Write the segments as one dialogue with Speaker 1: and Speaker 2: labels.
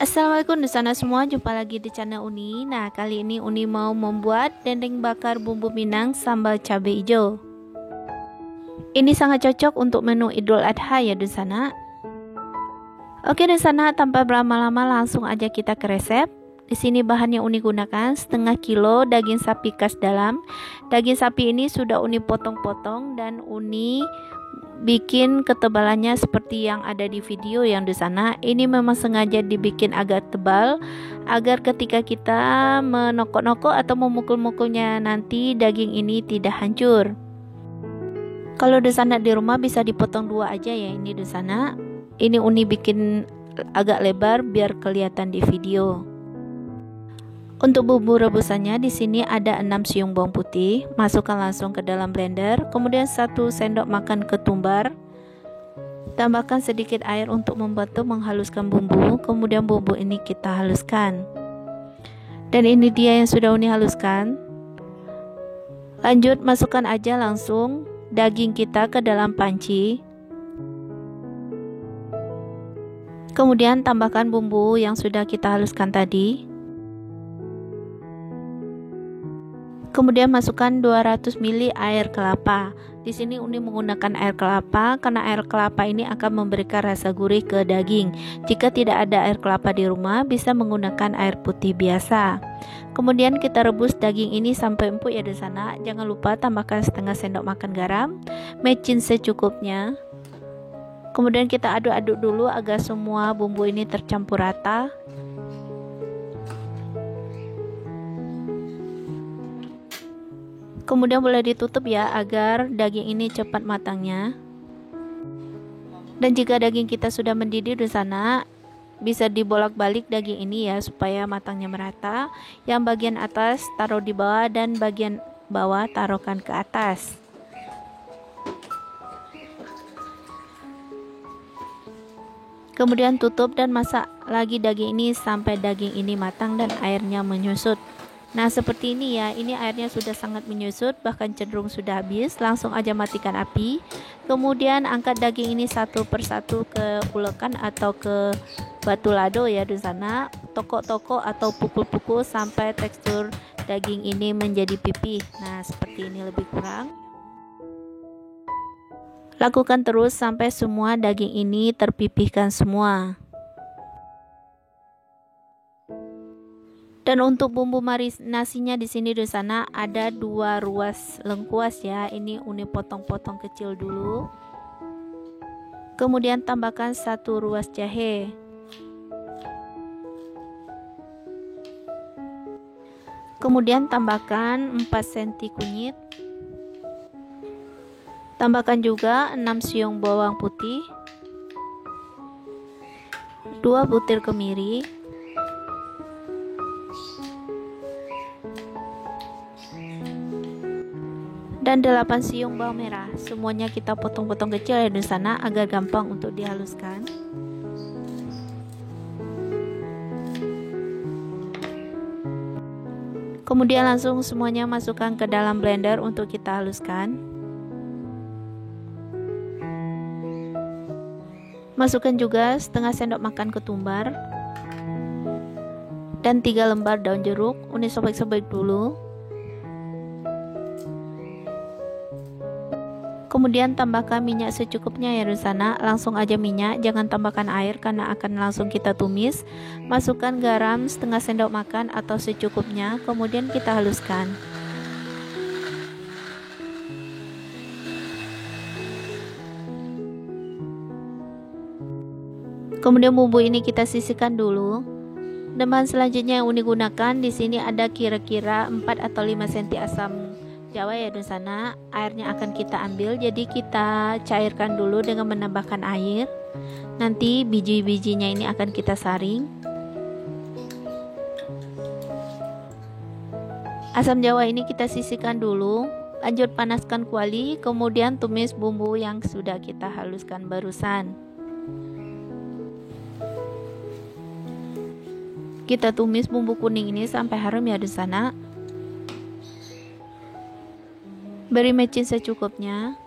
Speaker 1: Assalamualaikum di sana semua, jumpa lagi di channel Uni. Nah, kali ini Uni mau membuat dendeng bakar bumbu Minang sambal cabai hijau. Ini sangat cocok untuk menu Idul Adha ya di sana. Oke di sana, tanpa berlama-lama langsung aja kita ke resep. Di sini bahannya Uni gunakan setengah kilo daging sapi khas dalam. Daging sapi ini sudah Uni potong-potong dan Uni bikin ketebalannya seperti yang ada di video yang di sana. Ini memang sengaja dibikin agak tebal agar ketika kita menokok-nokok atau memukul-mukulnya nanti daging ini tidak hancur. Kalau di sana di rumah bisa dipotong dua aja ya, ini di sana. Ini Uni bikin agak lebar biar kelihatan di video. Untuk bumbu rebusannya di sini ada 6 siung bawang putih, masukkan langsung ke dalam blender, kemudian 1 sendok makan ketumbar. Tambahkan sedikit air untuk membantu menghaluskan bumbu, kemudian bumbu ini kita haluskan. Dan ini dia yang sudah Uni haluskan. Lanjut masukkan aja langsung daging kita ke dalam panci. Kemudian tambahkan bumbu yang sudah kita haluskan tadi. Kemudian masukkan 200 ml air kelapa. Di sini Uni menggunakan air kelapa karena air kelapa ini akan memberikan rasa gurih ke daging. Jika tidak ada air kelapa di rumah, bisa menggunakan air putih biasa. Kemudian kita rebus daging ini sampai empuk ya di sana. Jangan lupa tambahkan setengah sendok makan garam, mecin secukupnya. Kemudian kita aduk-aduk dulu agar semua bumbu ini tercampur rata. Kemudian boleh ditutup ya agar daging ini cepat matangnya. Dan jika daging kita sudah mendidih di sana, bisa dibolak-balik daging ini ya supaya matangnya merata. Yang bagian atas taruh di bawah dan bagian bawah taruhkan ke atas. Kemudian tutup dan masak lagi daging ini sampai daging ini matang dan airnya menyusut. Nah seperti ini ya, ini airnya sudah sangat menyusut, bahkan cenderung sudah habis. Langsung aja matikan api. Kemudian angkat daging ini satu persatu ke ulekan atau ke batu lado ya di sana. Tokok-tokok atau pukul-pukul sampai tekstur daging ini menjadi pipih. Nah seperti ini lebih kurang. Lakukan terus sampai semua daging ini terpipihkan semua. Dan untuk bumbu marinasinya di sini di sana ada 2 ruas lengkuas ya. Ini Uni potong-potong kecil dulu. Kemudian tambahkan 1 ruas jahe. Kemudian tambahkan 4 cm kunyit. Tambahkan juga 6 siung bawang putih, 2 butir kemiri, dan 8 siung bawang merah. Semuanya kita potong-potong kecil ya di sana agar gampang untuk dihaluskan. Kemudian langsung semuanya masukkan ke dalam blender untuk kita haluskan. Masukkan juga setengah sendok makan ketumbar dan 3 lembar daun jeruk. Uni sobek-sobek dulu. Kemudian tambahkan minyak secukupnya ya di sana. Langsung aja minyak, jangan tambahkan air karena akan langsung kita tumis. Masukkan garam setengah sendok makan atau secukupnya, kemudian kita haluskan. Kemudian bumbu ini kita sisihkan dulu. Dan bahan selanjutnya yang Uni gunakan di sini ada kira-kira 4 atau 5 cm asam jawa ya di sana. Airnya akan kita ambil, jadi kita cairkan dulu dengan menambahkan air. Nanti biji-bijinya ini akan kita saring. Asam jawa ini kita sisihkan dulu. Lanjut panaskan kuali, kemudian tumis bumbu yang sudah kita haluskan barusan. Kita tumis bumbu kuning ini sampai harum ya di sana. Beri mecin secukupnya.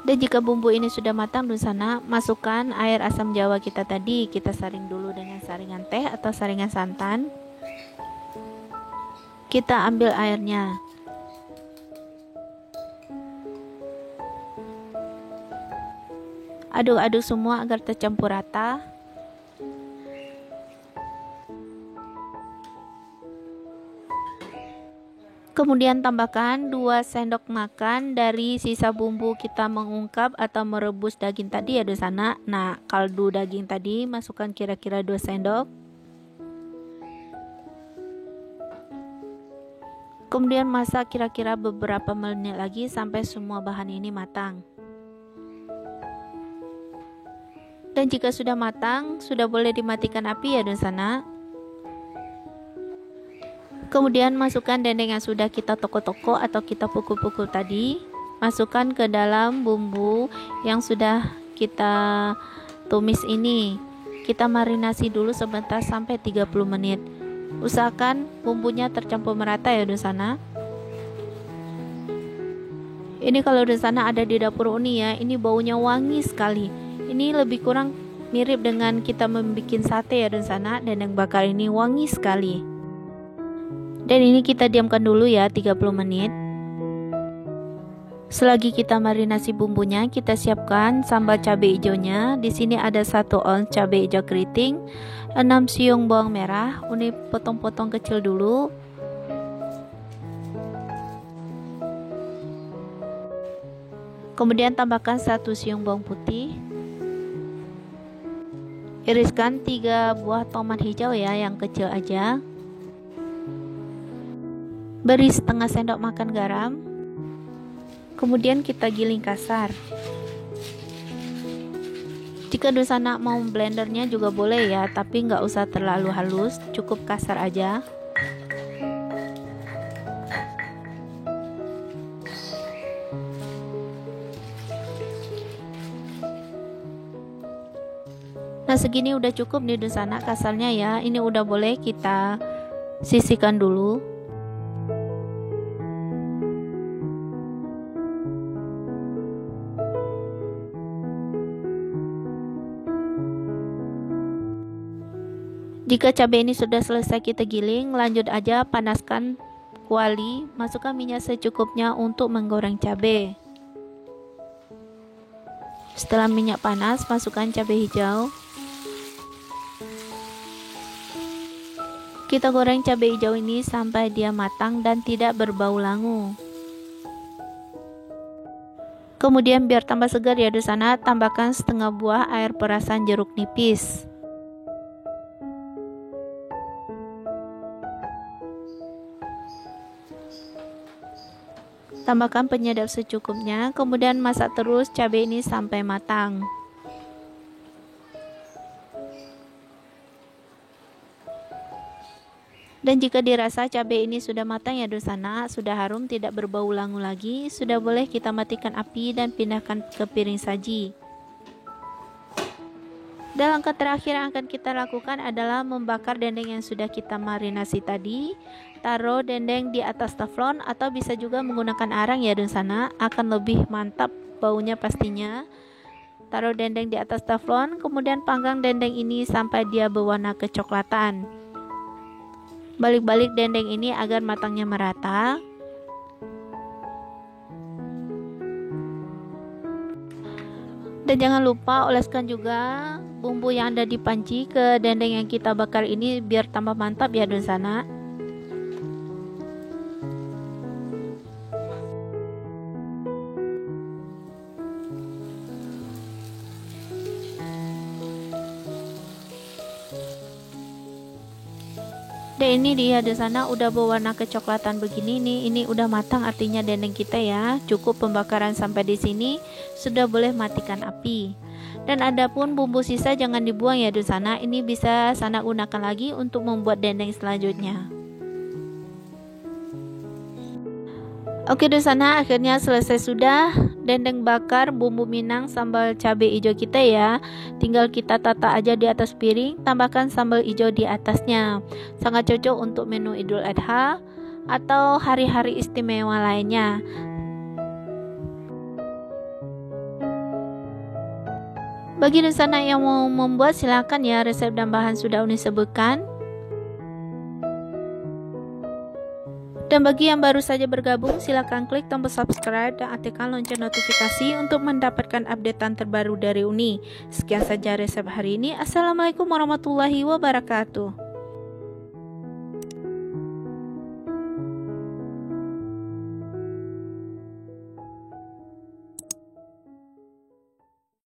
Speaker 1: Dan jika bumbu ini sudah matang di sana, masukkan air asam jawa kita tadi. Kita saring dulu dengan saringan teh atau saringan santan. Kita ambil airnya. Aduk-aduk semua agar tercampur rata. Kemudian tambahkan 2 sendok makan dari sisa bumbu kita mengungkap atau merebus daging tadi ya di sana. Nah, kaldu daging tadi masukkan kira-kira 2 sendok. Kemudian masak kira-kira beberapa menit lagi sampai semua bahan ini matang. Dan jika sudah matang, sudah boleh dimatikan api ya di sana. Kemudian masukkan dendeng yang sudah kita toko-toko atau kita pukul-pukul tadi. Masukkan ke dalam bumbu yang sudah kita tumis ini. Kita marinasi dulu sebentar sampai 30 menit. Usahakan bumbunya tercampur merata ya di sana. Ini kalau di sana ada di dapur Uni ya, ini baunya wangi sekali. Ini lebih kurang mirip dengan kita membuat sate ya di sana. Dendeng bakar ini wangi sekali. Dan ini kita diamkan dulu ya 30 menit. Selagi kita marinasi bumbunya, kita siapkan sambal cabai hijaunya. Di sini ada 1 ons cabai hijau keriting, 6 siung bawang merah, Uni potong-potong kecil dulu. Kemudian tambahkan 1 siung bawang putih. Iriskan 3 buah tomat hijau ya, yang kecil aja. Beri setengah sendok makan garam. Kemudian kita giling kasar. Jika di sana mau blendernya juga boleh ya, tapi nggak usah terlalu halus, cukup kasar aja. Nah, segini udah cukup nih di sana kasarnya ya. Ini udah boleh kita sisihkan dulu. Jika cabai ini sudah selesai kita giling, lanjut aja panaskan kuali, masukkan minyak secukupnya untuk menggoreng cabai. Setelah minyak panas, masukkan cabai hijau. Kita goreng cabai hijau ini sampai dia matang dan tidak berbau langu. Kemudian biar tambah segar ya di sana, tambahkan setengah buah air perasan jeruk nipis. Tambahkan penyedap secukupnya, kemudian masak terus cabai ini sampai matang. Dan jika dirasa cabai ini sudah matang ya di sana, sudah harum, tidak berbau langu lagi, sudah boleh kita matikan api dan pindahkan ke piring saji. Dan langkah terakhir yang akan kita lakukan adalah membakar dendeng yang sudah kita marinasi tadi. Taruh dendeng di atas teflon atau bisa juga menggunakan arang ya di sana, akan lebih mantap baunya pastinya. Taruh dendeng di atas teflon, kemudian panggang dendeng ini sampai dia berwarna kecoklatan. Balik-balik dendeng ini agar matangnya merata. Dan jangan lupa oleskan juga bumbu yang ada di panci ke dendeng yang kita bakar ini biar tambah mantap ya di sana. Dan ini dia di sana udah berwarna kecoklatan begini nih. Ini udah matang, artinya dendeng kita ya. Cukup pembakaran sampai di sini, sudah boleh matikan api. Dan adapun bumbu sisa jangan dibuang ya di sana. Ini bisa sana gunakan lagi untuk membuat dendeng selanjutnya. Oke di sana akhirnya selesai sudah dendeng bakar bumbu Minang sambal cabai hijau kita ya. Tinggal kita tata aja di atas piring, tambahkan sambal hijau di atasnya. Sangat cocok untuk menu Idul Adha atau hari-hari istimewa lainnya. Bagi Nusana yang mau membuat silakan ya, resep dan bahan sudah Uni sebutkan. Dan bagi yang baru saja bergabung, silakan klik tombol subscribe dan aktifkan lonceng notifikasi untuk mendapatkan updatean terbaru dari Uni. Sekian saja resep hari ini. Assalamualaikum warahmatullahi wabarakatuh.